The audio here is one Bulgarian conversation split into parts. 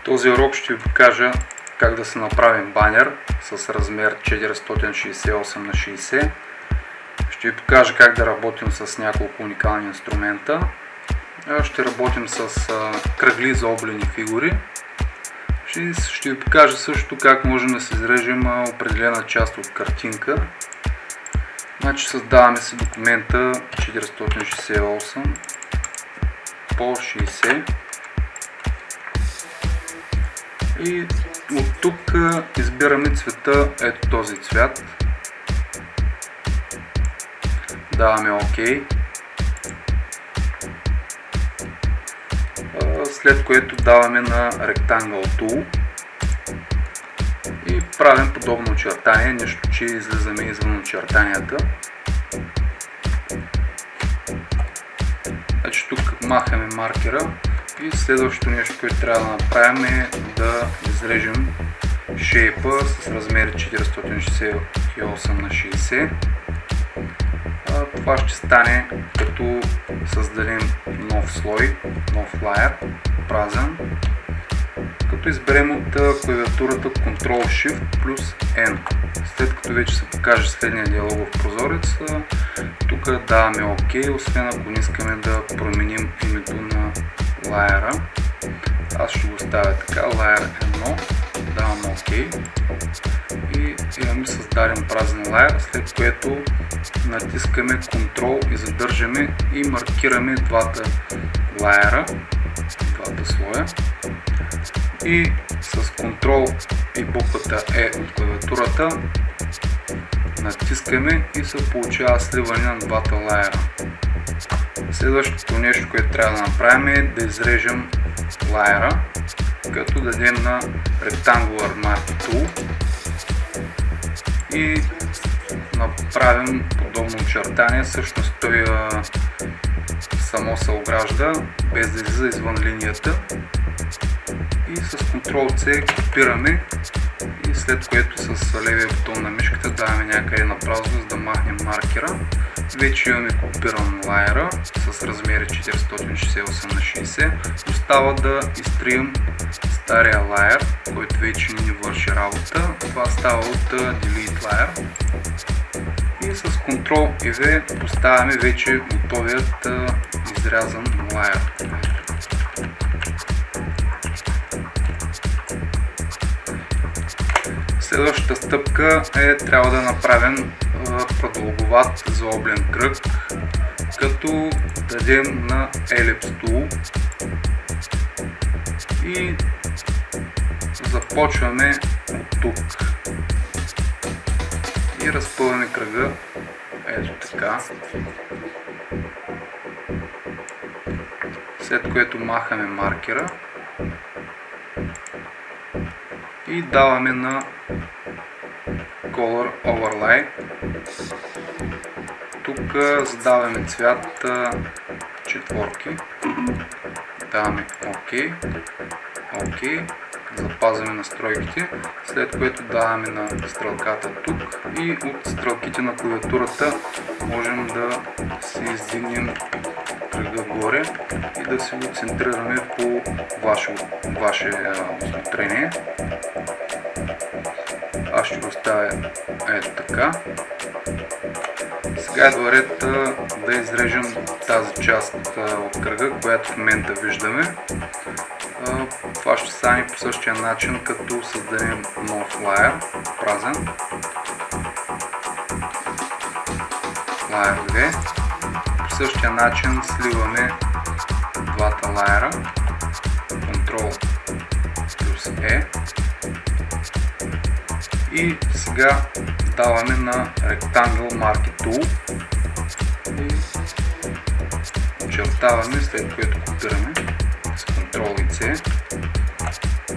този урок ще ви покажа как да се направим банер с размер 468 на 60. Ще ви покажа как да работим с няколко уникални инструмента. Ще работим с кръгли заоблени фигури. Ще ви покажа също как можем да се изрежем определена част от картинка. Значи създаваме си документа 468 по 60 и от тук избираме цвета, ето този цвят, даваме OK, след което даваме на Rectangle Tool и правим подобно очертание, нещо че излизаме извън очертанията. Значи тук махаме маркера и следващото нещо, което трябва да направим е да изрежем шейпа с размер 468 на 60. Това ще стане като създадем нов слой, нов layer, празен, като изберем от клавиатурата Ctrl-Shift плюс N. След като вече се покаже следния диалогов прозорец, тук даваме OK, освен ако не искаме да променим името на лайера. Аз ще го оставя така, layer 1, давам OK и имаме създаден празен лайер, след което натискаме Ctrl и задържаме и маркираме двата лайера, двата слоя. И с Ctrl и буквата E от клавиатурата натискаме и се получава сливане на двата лайера. Следващото нещо, което трябва да направим е да изрежем лайера, като дадем на Rectangular Marquee Tool и направим подобно очертание. Всъщност той само се огражда, без да излиза извън линията. И с Ctrl-C копираме и след което с левия бутон на мишката даваме някъде на празно, за да махнем маркера. Вече имаме копиран лайера с размери 468 на 60. Остава да изтрием стария лайер, който вече ни върши работа. Това става от Delete Layer. И с Ctrl и V поставяме вече готовият изрязан лайер. Следващата стъпка е трябва да направим продълговат заоблен кръг, като дадем на Ellipse Tool и започваме от тук и разпъваме кръга, ето така, след което махаме маркера и даваме на Color Overlay. Тук задаваме цвят четворки, даваме OK, OK, запазваме настройките, след което даваме на стрелката тук и от стрелките на клавиатурата можем да си издигнем кръга горе и да си го центрираме по ваше усмотрение. Аз ще го оставя ето така. Сега идва ред да изрежем тази част от кръга, която в момента виждаме. Това ще стане по същия начин, като създадем нов лайер, празен. Лайер 2. По същия начин сливаме двата лайера. Ctrl плюс E. И сега даваме на Rectangle Marquee Tool и очертаваме, след което копираме с Ctrl и C,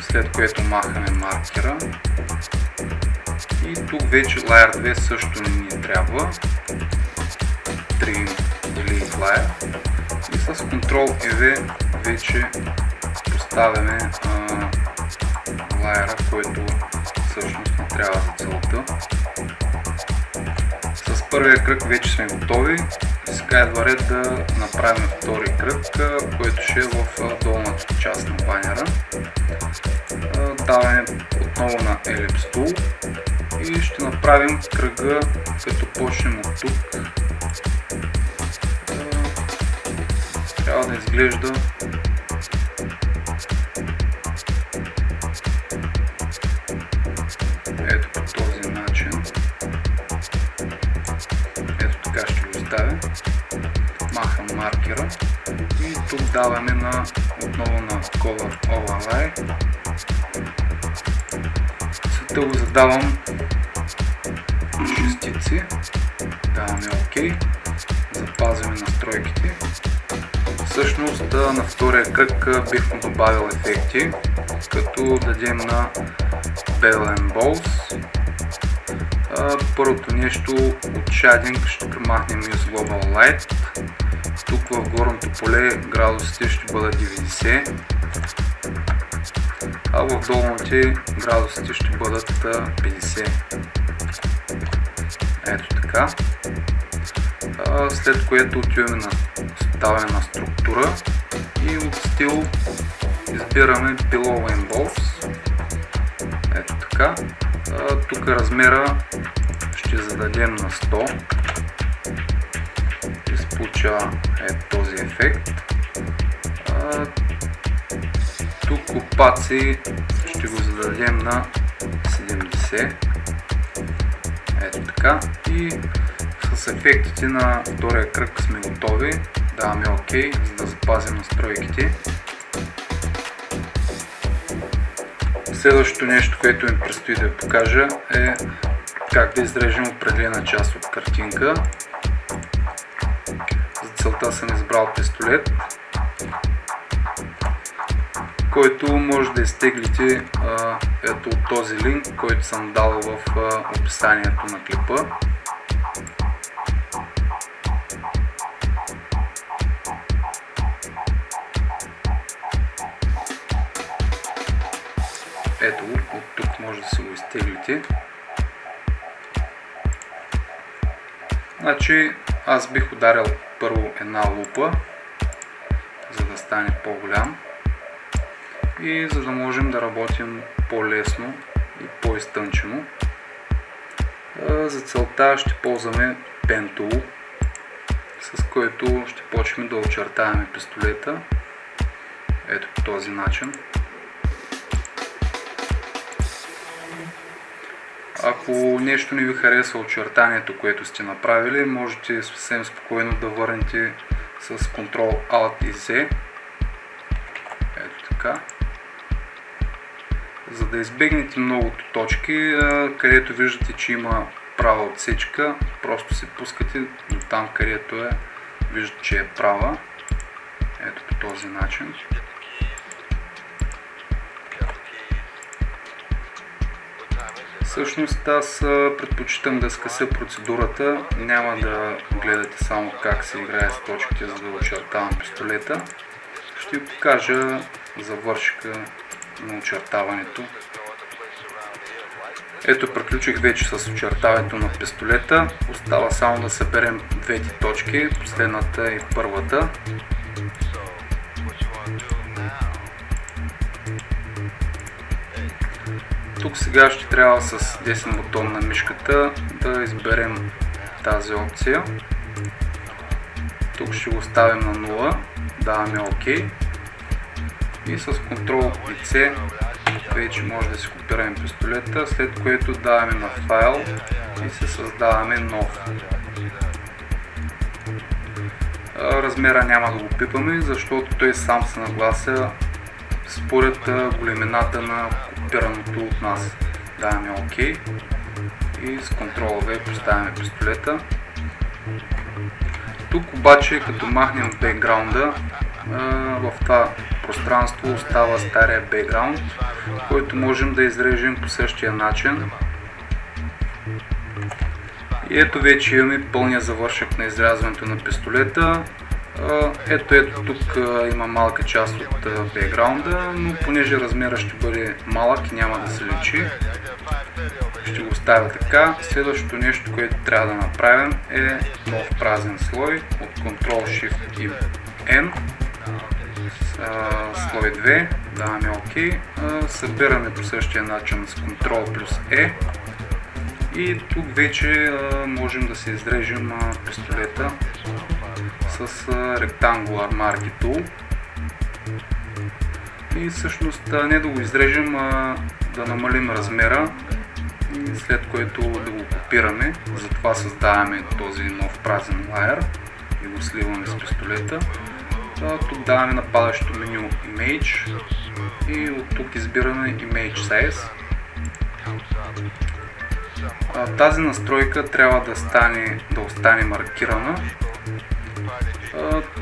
след което махаме маркера и тук вече Layer 2 също не ни трябва. Trim Delete Layer и с Ctrl и V вече поставяме лайера, който всъщност не трябва за целта. С първия кръг вече сме готови. Сега идва ред да направим втори кръг, който ще е в долната част на банера. оставяме отново на Ellipse Tool и ще направим кръга, като почнем от тук. Трябва да изглежда ето по този начин. Ето така ще го оставя. Махам маркера и тук даваме отново на Color Overlay. Цвета го задавам шестици. Даваме OK. Запазваме настройките. Всъщност на втория кръг бих му добавил ефекти, като дадем на Bevel and Balls. Първото нещо от Shading ще махнем Use Global Light. Тук в горното поле градусите ще бъдат 90, а в долните градусите ще бъдат 50. Ето така. След което отиваме на ставане на структура и от стил избираме Below and Balls. Ето така. Тук размера ще зададем на 100 и се получава този ефект. Тук опаци ще го зададем на 70. Ето така. И с ефектите на втория кръг сме готови. Даваме OK, за да запазим настройките. Следващото нещо, което ми предстои да ви покажа, е как да изрежем определена част от картинка. За целта съм избрал пистолет, който може да изтеглите ето от този линк, който съм дал в описанието на клипа. Ето, от тук може да се го изтеглите. Значи, аз бих ударил първо една лупа, за да стане по-голям и за да можем да работим по-лесно и по-изтънчено. За целта ще ползваме Pen Tool, с който ще почнем да очертаваме пистолета. Ето по този начин. Ако нещо не ви харесва очертанието, което сте направили, можете съвсем спокойно да върнете с Ctrl Alt и Z. Ето така. За да избегнете многото точки, където виждате, че има права отсечка, просто се пускате до там, където виждате, че е права. Ето по този начин. Всъщност аз предпочитам да скъся процедурата, няма да гледате само как се играе с точките, за да очертавам пистолета. Ще ви покажа завършка на очертаването. Ето, приключих вече с очертаването на пистолета. Остава само да съберем двете точки, последната и първата. Тук сега ще трябва с десен бутон на мишката да изберем тази опция. Тук ще го оставим на 0, даваме OK и с Ctrl и C вече може да си копираме пистолета, след което даваме на файл и се създаваме нов. Размера няма да го пипаме, защото той сам се наглася според големината на копираното от нас. Даваме OK и с Ctrl V поставяме пистолета. Тук обаче, като махнем бекграунда, в това пространство остава стария бекграунд, който можем да изрежем по същия начин. И ето вече имаме пълния завършък на изрязването на пистолета. Ето тук има малка част от бекграунда, но понеже размера ще бъде малък и няма да се личи, ще го оставя така. Следващото нещо, което трябва да направим, е нов празен слой от Ctrl Shift и N. слой 2, даваме OK, събираме по същия начин с Ctrl плюс E и тук вече можем да се изрежем пистолета с Rectangular Marquee Tool и всъщност не да го изрежем, да намалим размера, след което да го копираме. Затова създаваме този нов празен лайер и го сливаме с пистолета. Тук даваме на падащото меню Image и от тук избираме Image Size. Тази настройка трябва да остане маркирана.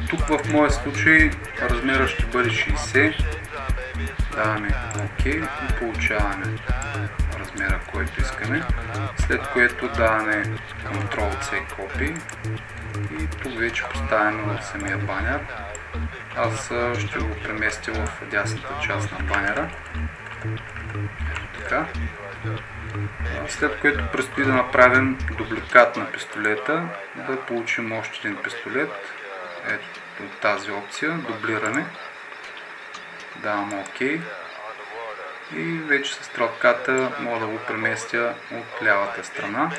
Тук в моя случай размерът ще бъде 60. Даваме OK и получаваме размера, който искаме. След което даваме Ctrl-C Copy и тук вече поставяме в самия банер. Аз ще го преместя в дясната част на банера. Ето така. След което предстои да направим дубликат на пистолета, да получим още един пистолет. Ето тази опция, дублиране. Давам OK. И вече с стрелката мога да го преместя от лявата страна.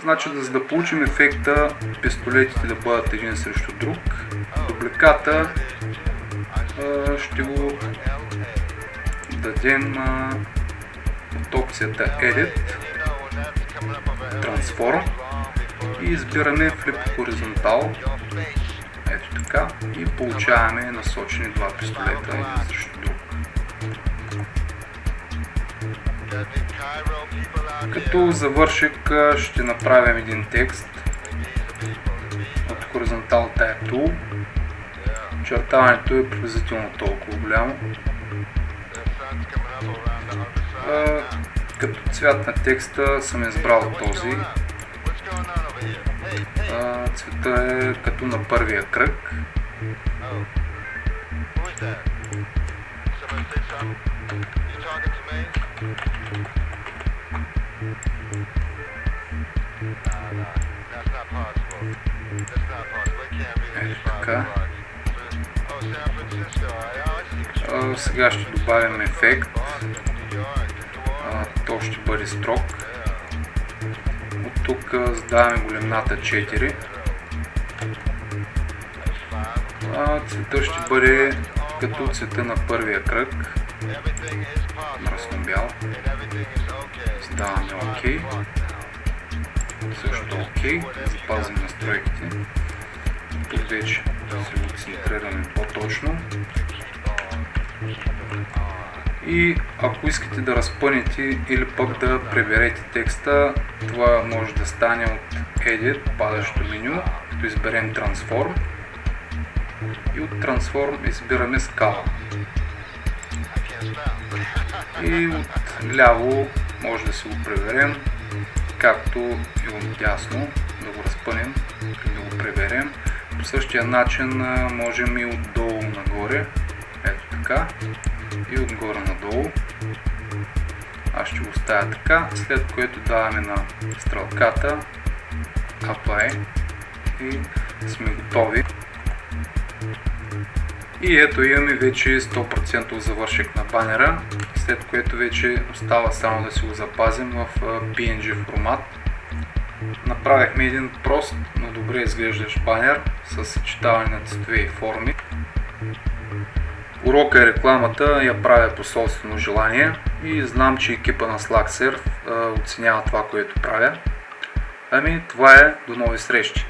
Значи, за да получим ефекта пистолетите да бъдат един срещу друг, дубликата ще го дадем от опцията Edit, Transform и избираме Flip Horizontal. Ето така. И получаваме насочени два пистолета един срещу друг. Като завършек ще направим един текст от Horizontal Type Tool. Очертаването е приблизително толкова голямо. Като цвят на текста съм избрал този. Цвета е като на първия кръг. Ето така. Сега ще добавим ефект. То ще бъде строг. От тук задаваме големината 4. Цвета ще бъде като цвета на първия кръг. Мръсно-бял. Задаваме OK. Също OK. Запазим настройките. Тук вече се го центрираме по-точно. И ако искате да разпънете или пък да приберете текста, това може да стане от Edit, падащо меню, като изберем Transform и от Transform избираме скала. И от ляво може да си го приберем, както и от дясно да го разпънем и да го приберем. По същия начин можем и отдолу нагоре, ето така. И отгоре надолу. Аз ще го оставя така, след което даваме на стрелката Apply и сме готови. И ето имаме вече 100% завършек на банера, след което вече остава само да си го запазим в PNG формат. Направихме един прост, но добре изглеждащ банер с съчетаване на цветове и форми. Урока и рекламата я правя по собствено желание и знам, че екипа на SlackServe оценява това, което правя. Това е. До нови срещи!